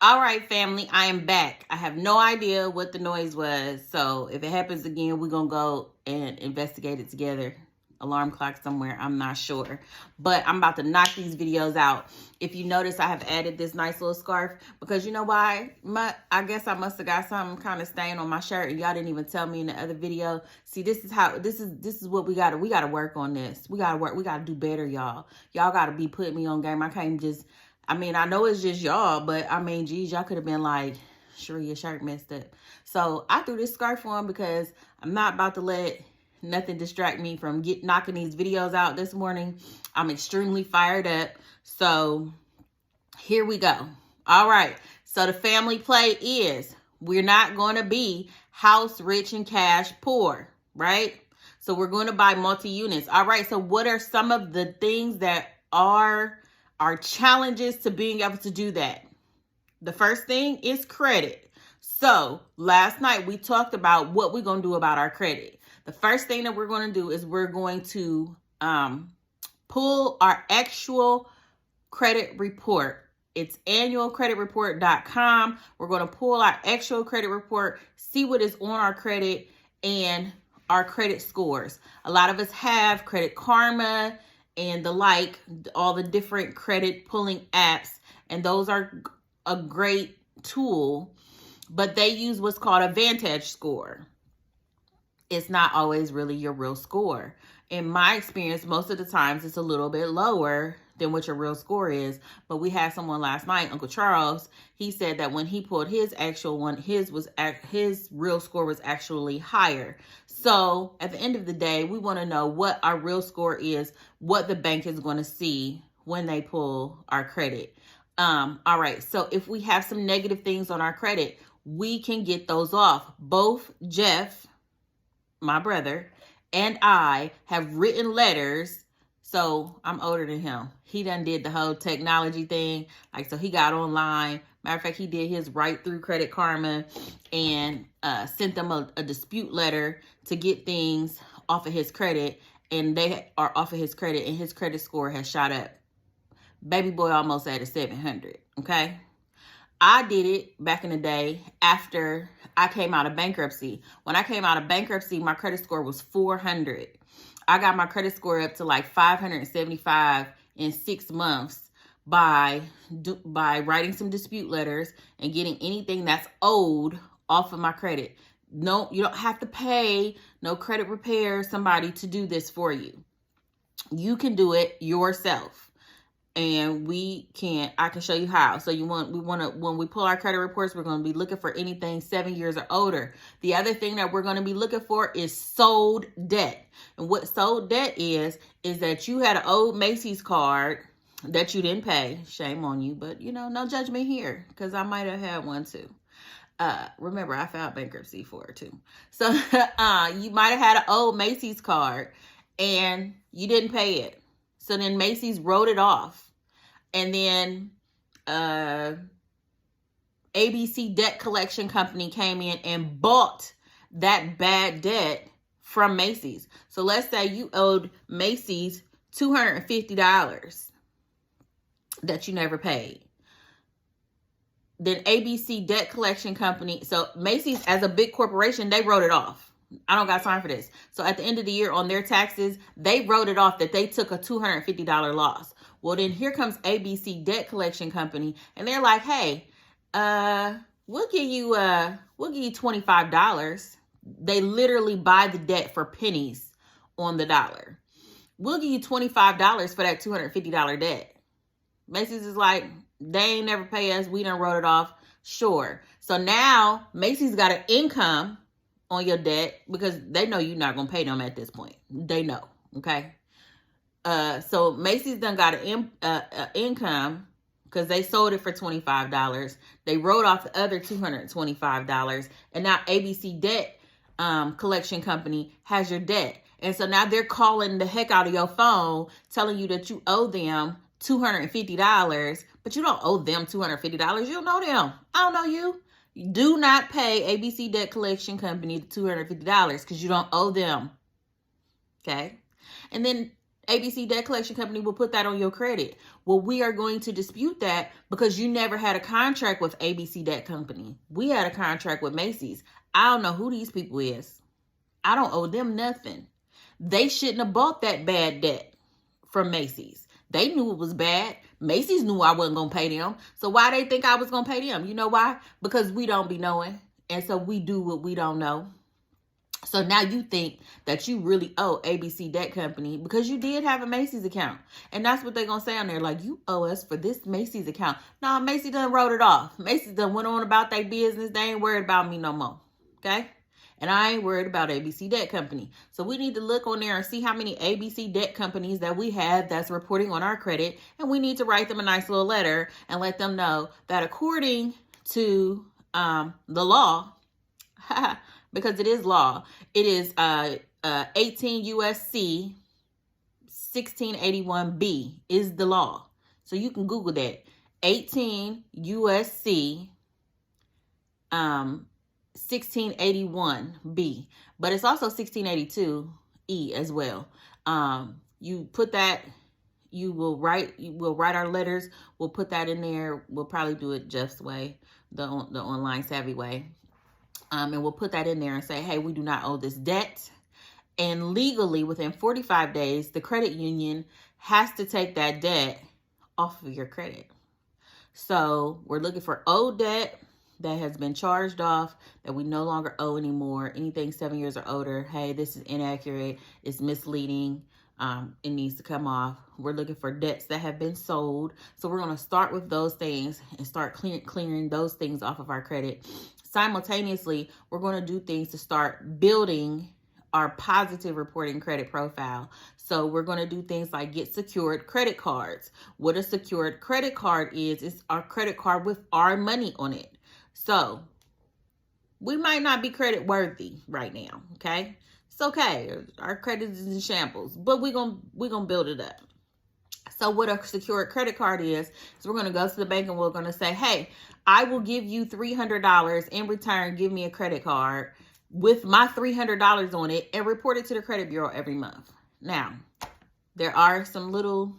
All right, family, I am back. I have no idea what the noise was. So if it happens again, we're going to go and investigate it together. Alarm clock somewhere, I'm not sure. But I'm about to knock these videos out. If you notice, I have added this nice little scarf because you know why? I guess I must have got something kind of stain on my shirt and y'all didn't even tell me in the other video. See, this is what we got to work on this. We got to do better, y'all. Y'all got to be putting me on game. I can't just I mean, I know it's just y'all, but I mean, geez, y'all could have been like, sure, your shirt messed up. So I threw this scarf on because I'm not about to let nothing distract me from knocking these videos out this morning. I'm extremely fired up. So here we go. All right. So the family play is we're not going to be house rich and cash poor, right? So we're going to buy multi-units. All right. So what are some of the things that are our challenges to being able to do that? The first thing is credit. So last night we talked about what we're going to do about our credit. The first thing that we're going to do is we're going to pull our actual credit report. It's annualcreditreport.com. We're going to pull our actual credit report, see what is on our credit and our credit scores. A lot of us have Credit Karma and the like, all the different credit pulling apps, and those are a great tool, but they use what's called a Vantage score. It's not always really your real score. In my experience, most of the times it's a little bit lower than what your real score is. But we had someone last night, Uncle Charles, he said that when he pulled his actual one, his real score was actually higher. So at the end of the day, we want to know what our real score is, what the bank is going to see when they pull our credit. All right. So if we have some negative things on our credit, we can get those off. Both Jeff, my brother, and I have written letters. So I'm older than him. He done did the whole technology thing. Like, so he got online. Matter of fact, he did his right through Credit Karma and sent them a dispute letter to get things off of his credit. And they are off of his credit, and his credit score has shot up. Baby boy almost at a 700. Okay. I did it back in the day after I came out of bankruptcy. When I came out of bankruptcy, my credit score was 400. I got my credit score up to like 575 in 6 months by writing some dispute letters and getting anything that's owed off of my credit. No, you don't have to pay no credit repair somebody to do this for you. You can do it yourself. And I can show you how. So when we pull our credit reports, we're going to be looking for anything 7 years or older. The other thing that we're going to be looking for is sold debt. And what sold debt is that you had an old Macy's card that you didn't pay. Shame on you, but no judgment here, because I might have had one too. Remember, I filed bankruptcy for it too. So you might have had an old Macy's card and you didn't pay it. So then Macy's wrote it off. And then ABC Debt Collection Company came in and bought that bad debt from Macy's. So let's say you owed Macy's $250 that you never paid. Then ABC Debt Collection Company, so Macy's as a big corporation, they wrote it off. I don't got time for this. So at the end of the year on their taxes, they wrote it off that they took a $250 loss. Well, then here comes ABC Debt Collection Company, and they're like, "Hey, we'll give you $25." They literally buy the debt for pennies on the dollar. We'll give you $25 for that $250 debt. Macy's is like, they ain't never pay us. We done wrote it off. Sure. So now Macy's got an income on your debt because they know you're not gonna pay them at this point. They know, okay? So Macy's done got an income because they sold it for $25. They wrote off the other $225, and now ABC Debt Collection Company has your debt, and so now they're calling the heck out of your phone, telling you that you owe them $250, but you don't owe them $250. You don't know them. I don't know you. Do not pay ABC Debt Collection Company $250 because you don't owe them. Okay. And then ABC Debt Collection Company will put that on your credit. Well, we are going to dispute that because you never had a contract with ABC Debt Company. We had a contract with Macy's. I don't know who these people is. I don't owe them nothing. They shouldn't have bought that bad debt from Macy's. They knew it was bad. Macy's knew I wasn't going to pay them. So why they think I was going to pay them? You know why? Because we don't be knowing. And so we do what we don't know. So now you think that you really owe ABC Debt Company because you did have a Macy's account. And that's what they're going to say on there. Like, you owe us for this Macy's account. No, Macy's done wrote it off. Macy's done went on about their business. They ain't worried about me no more. Okay? And I ain't worried about ABC Debt Company. So we need to look on there and see how many ABC Debt Companies that we have that's reporting on our credit. And we need to write them a nice little letter and let them know that according to the law, because it is law, it is 18 USC 1681B is the law. So you can Google that. 18 USC 1681B, but it's also 1682E as well. You put that, we'll write our letters. We'll put that in there. We'll probably do it Jeff's way, the online savvy way. And we'll put that in there and say, hey, we do not owe this debt. And legally, within 45 days, the credit union has to take that debt off of your credit. So we're looking for owed debt that has been charged off, that we no longer owe anymore. Anything 7 years or older, hey, this is inaccurate, it's misleading, it needs to come off. We're looking for debts that have been sold. So we're going to start with those things and start clearing those things off of our credit. Simultaneously, we're going to do things to start building our positive reporting credit profile. So we're going to do things like get secured credit cards. What a secured credit card is our credit card with our money on it. So we might not be credit worthy right now, okay? It's okay. Our credit is in shambles, but we're going to build it up. So what a secured credit card is we're going to go to the bank and we're going to say, hey, I will give you $300 in return. Give me a credit card with my $300 on it and report it to the credit bureau every month. Now, there are some little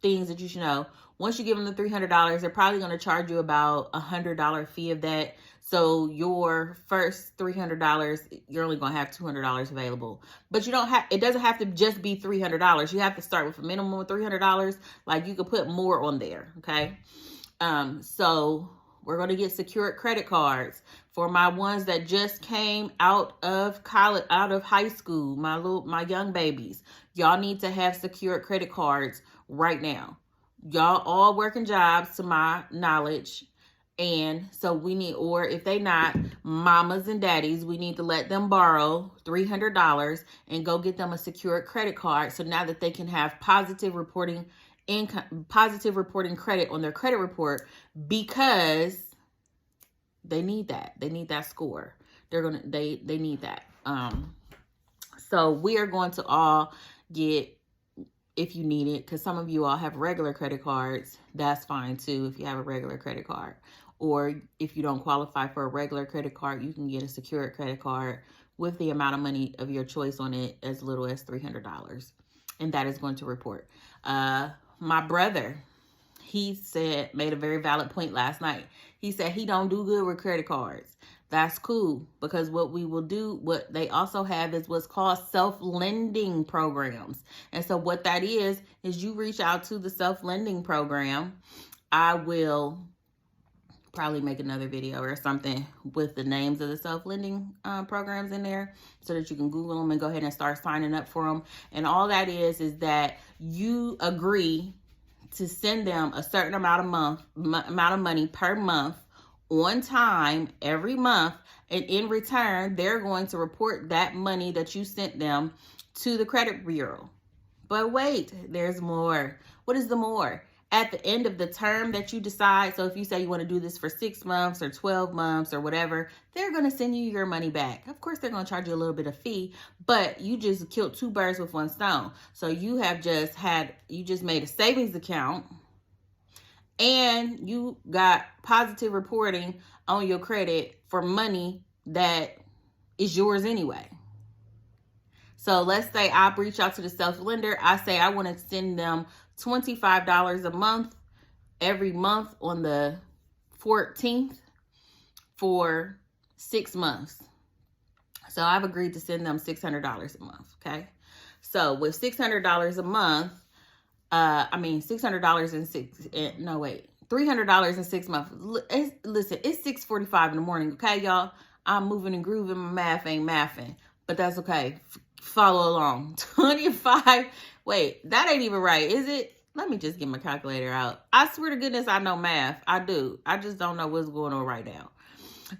things that you should know. Once you give them the $300, they're probably going to charge you about $100 fee of that. So your first $300, you're only going to have $200 available. But it doesn't have to just be $300. You have to start with a minimum of $300. Like, you could put more on there, okay? So we're going to get secured credit cards for my ones that just came out of college, out of high school, my young babies. Y'all need to have secured credit cards right now. Y'all all working jobs to my knowledge. And so we need, or if they not, mamas and daddies, we need to let them borrow $300 and go get them a secured credit card. So now that they can have positive reporting income, positive reporting credit on their credit report, because they need that. They need that score. They need that. So we are going to all get, if you need it, because some of you all have regular credit cards, that's fine too if you have a regular credit card. Or if you don't qualify for a regular credit card, you can get a secured credit card with the amount of money of your choice on it, as little as $300. And that is going to report. My brother, he made a very valid point last night. He said he don't do good with credit cards. That's cool, because what we will do, what they also have is what's called self-lending programs. And so what that is you reach out to the self-lending program. I will probably make another video or something with the names of the self-lending programs in there so that you can Google them and go ahead and start signing up for them. And all that is that you agree to send them a certain amount of money per month on time every month. And in return, they're going to report that money that you sent them to the credit bureau. But wait, there's more. What is the more? At the end of the term that you decide, so if you say you want to do this for 6 months or 12 months or whatever, they're going to send you your money back. Of course, they're going to charge you a little bit of fee, but you just killed 2 birds with 1 stone. So you just made a savings account and you got positive reporting on your credit for money that is yours anyway. So let's say I reach out to the self-lender. I say I want to send them $25 a month every month on the 14th for 6 months. So I've agreed to send them $600 a month, okay? So with $600 a month, $600 in $300 in 6 months. Listen, it's 6:45 in the morning, okay, y'all? I'm moving and grooving. My math ain't mathing, but that's okay. Follow along. 25. Wait, that ain't even right, is it? Let me just get my calculator out. I swear to goodness, I know math. I do. I just don't know what's going on right now.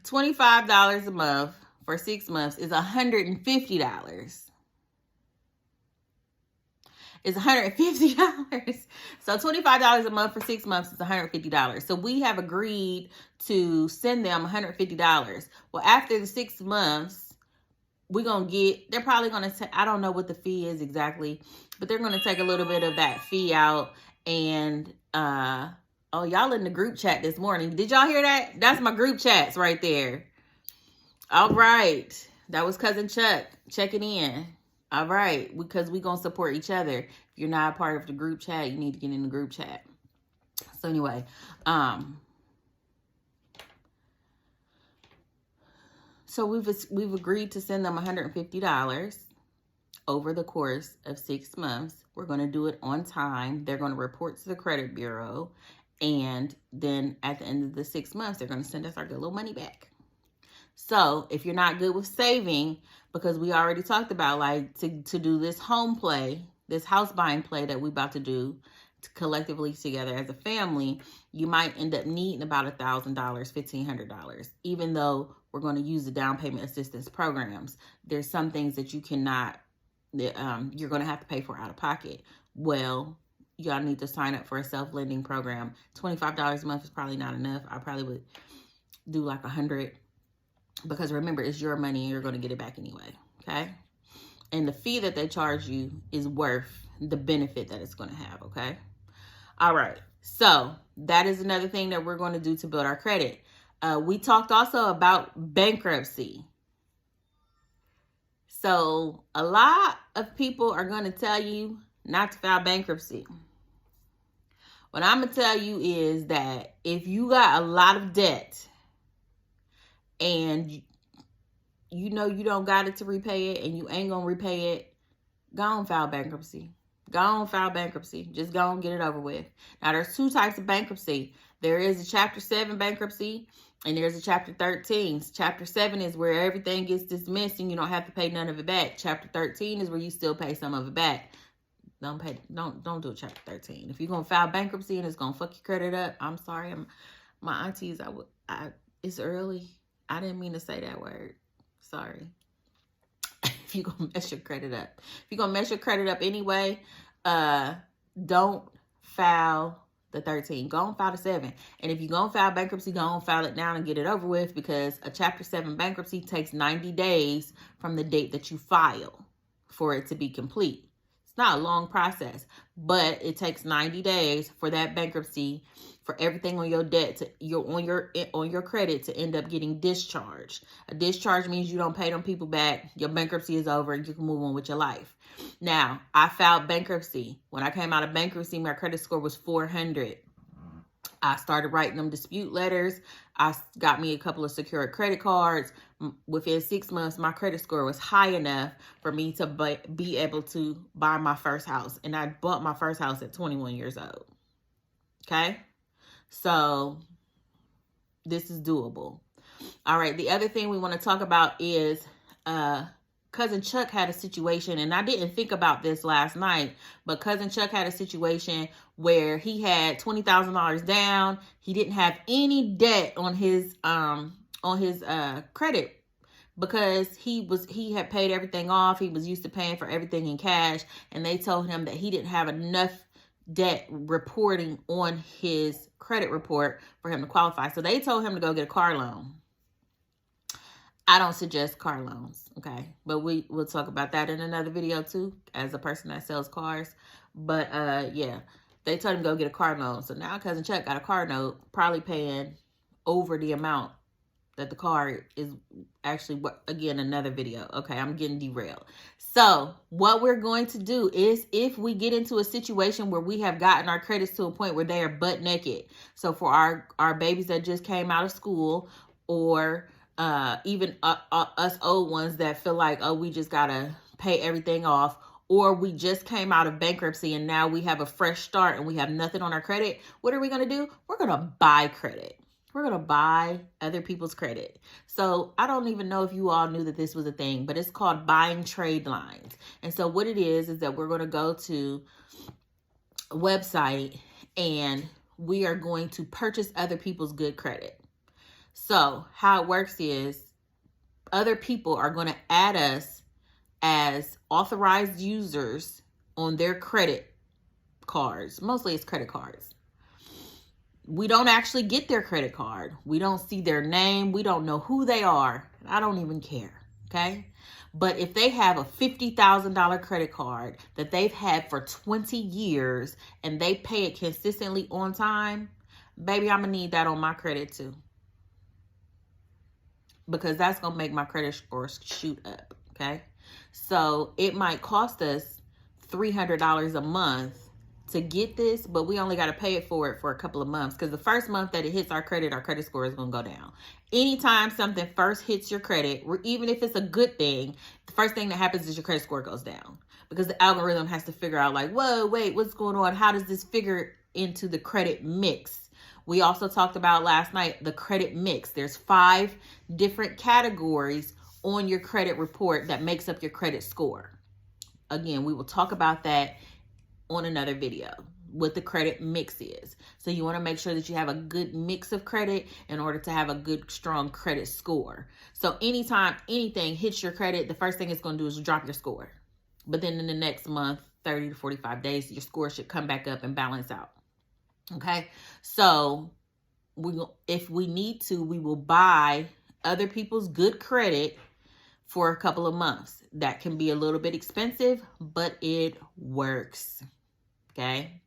$25 a month for 6 months is $150. It's $150. So $25 a month for 6 months is $150. So we have agreed to send them $150. Well, after the 6 months, they're probably going to, I don't know what the fee is exactly, but they're going to take a little bit of that fee out. And, oh, y'all in the group chat this morning. Did y'all hear that? That's my group chats right there. All right. That was Cousin Chuck checking in. All right. Because we're going to support each other. If you're not a part of the group chat, you need to get in the group chat. So anyway, so we've agreed to send them $150 over the course of 6 months. We're going to do it on time. They're going to report to the credit bureau. And then at the end of the 6 months, they're going to send us our good little money back. So if you're not good with saving, because we already talked about like to do this home play, this house buying play that we about to do collectively together as a family, you might end up needing about $1,000, $1,500, even though we're going to use the down payment assistance programs. There's some things that you cannot, you're going to have to pay for out of pocket. Well, y'all need to sign up for a self-lending program. $25 a month is probably not enough. I probably would do like $100, because remember, it's your money and you're going to get it back anyway. Okay. And the fee that they charge you is worth the benefit that it's going to have. Okay. All right. So that is another thing that we're going to do to build our credit. We talked also about bankruptcy. So a lot of people are going to tell you not to file bankruptcy. What I'm going to tell you is that if you got a lot of debt and you know you don't got it to repay it and you ain't going to repay it, go on file bankruptcy. Go on file bankruptcy. Just go and get it over with. Now, there's 2 types of bankruptcy. There is a Chapter 7 bankruptcy and there's a Chapter 13. Chapter 7 is where everything gets dismissed and you don't have to pay none of it back. Chapter 13 is where you still pay some of it back. Don't do a Chapter 13. If you're going to file bankruptcy and it's going to fuck your credit up, I'm sorry. My aunties, it's early. I didn't mean to say that word. Sorry. If you're going to mess your credit up. If you're going to mess your credit up anyway, don't file the 13. Go and file the 7. And if you're going to file bankruptcy, go and file it now and get it over with, because a Chapter 7 bankruptcy takes 90 days from the date that you file for it to be complete. It's not a long process, but it takes 90 days for that bankruptcy, for everything on your debt on your credit to end up getting discharged. A discharge means you don't pay them people back. Your bankruptcy is over and you can move on with your life. Now, I filed bankruptcy. When I came out of bankruptcy, my credit score was 400. I started writing them dispute letters. I got me a couple of secured credit cards. Within 6 months, my credit score was high enough for me to be able to buy my first house. And I bought my first house at 21 years old. Okay? So this is doable. All right. The other thing we want to talk about is Cousin Chuck had a situation, and I didn't think about this last night, but Cousin Chuck had a situation where he had $20,000 down. He didn't have any debt on his credit because he had paid everything off. He was used to paying for everything in cash, and they told him that he didn't have enough debt reporting on his credit report for him to qualify. So they told him to go get a car loan. I don't suggest car loans, okay? But we'll talk about that in another video too, as a person that sells cars. But yeah, they told him to go get a car loan. So now Cousin Chuck got a car note, probably paying over the amount that the card is actually, again, another video. Okay, I'm getting derailed. So what we're going to do is, if we get into a situation where we have gotten our credits to a point where they are butt naked, so for our babies that just came out of school, or even us old ones that feel like, oh, we just gotta pay everything off, or we just came out of bankruptcy and now we have a fresh start and we have nothing on our credit, what are we gonna do? We're gonna buy credit. We're going to buy other people's credit. So I don't even know if you all knew that this was a thing, but it's called buying trade lines. And so what it is that we're going to go to a website and we are going to purchase other people's good credit. So how it works is other people are going to add us as authorized users on their credit cards. Mostly it's credit cards. We don't actually get their credit card. We don't see their name. We don't know who they are. I don't even care, okay? But if they have a $50,000 credit card that they've had for 20 years and they pay it consistently on time, baby, I'm going to need that on my credit too. Because that's going to make my credit score shoot up, okay? So it might cost us $300 a month to get this, but we only got to pay it for a couple of months, because the first month that it hits our credit score is going to go down. Anytime something first hits your credit, even if it's a good thing, the first thing that happens is your credit score goes down, because the algorithm has to figure out like, whoa, wait, what's going on? How does this figure into the credit mix? We also talked about last night the credit mix. There's 5 different categories on your credit report that makes up your credit score. Again, we will talk about that on another video, what the credit mix is. So you want to make sure that you have a good mix of credit in order to have a good, strong credit score. So anytime anything hits your credit, the first thing it's going to do is drop your score. But then in the next month, 30 to 45 days, your score should come back up and balance out. Okay. So if we need to, we will buy other people's good credit for a couple of months. That can be a little bit expensive, but it works. Okay.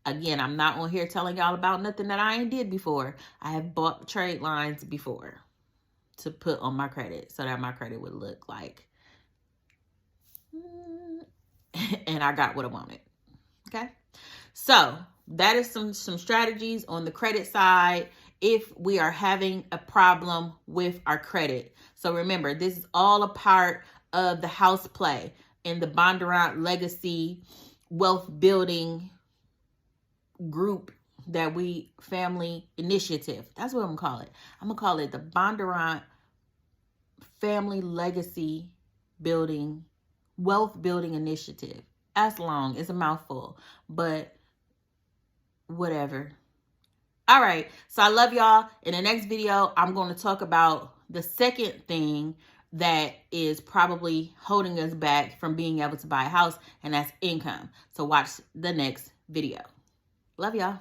Again, I'm not on here telling y'all about nothing that I ain't did before. I have bought trade lines before to put on my credit so that my credit would look like, and I got what I wanted. Okay. So that is some strategies on the credit side if we are having a problem with our credit. So remember, this is all a part of the house play in the Bondurant Legacy Wealth Building group that family initiative. That's what I'm gonna call it. I'm gonna call it the Bondurant Family Legacy Building Wealth Building Initiative. That's long. It's a mouthful, but whatever. All right. So I love y'all. In the next video, I'm going to talk about the second thing that is probably holding us back from being able to buy a house, and that's income. So watch the next video. Love y'all.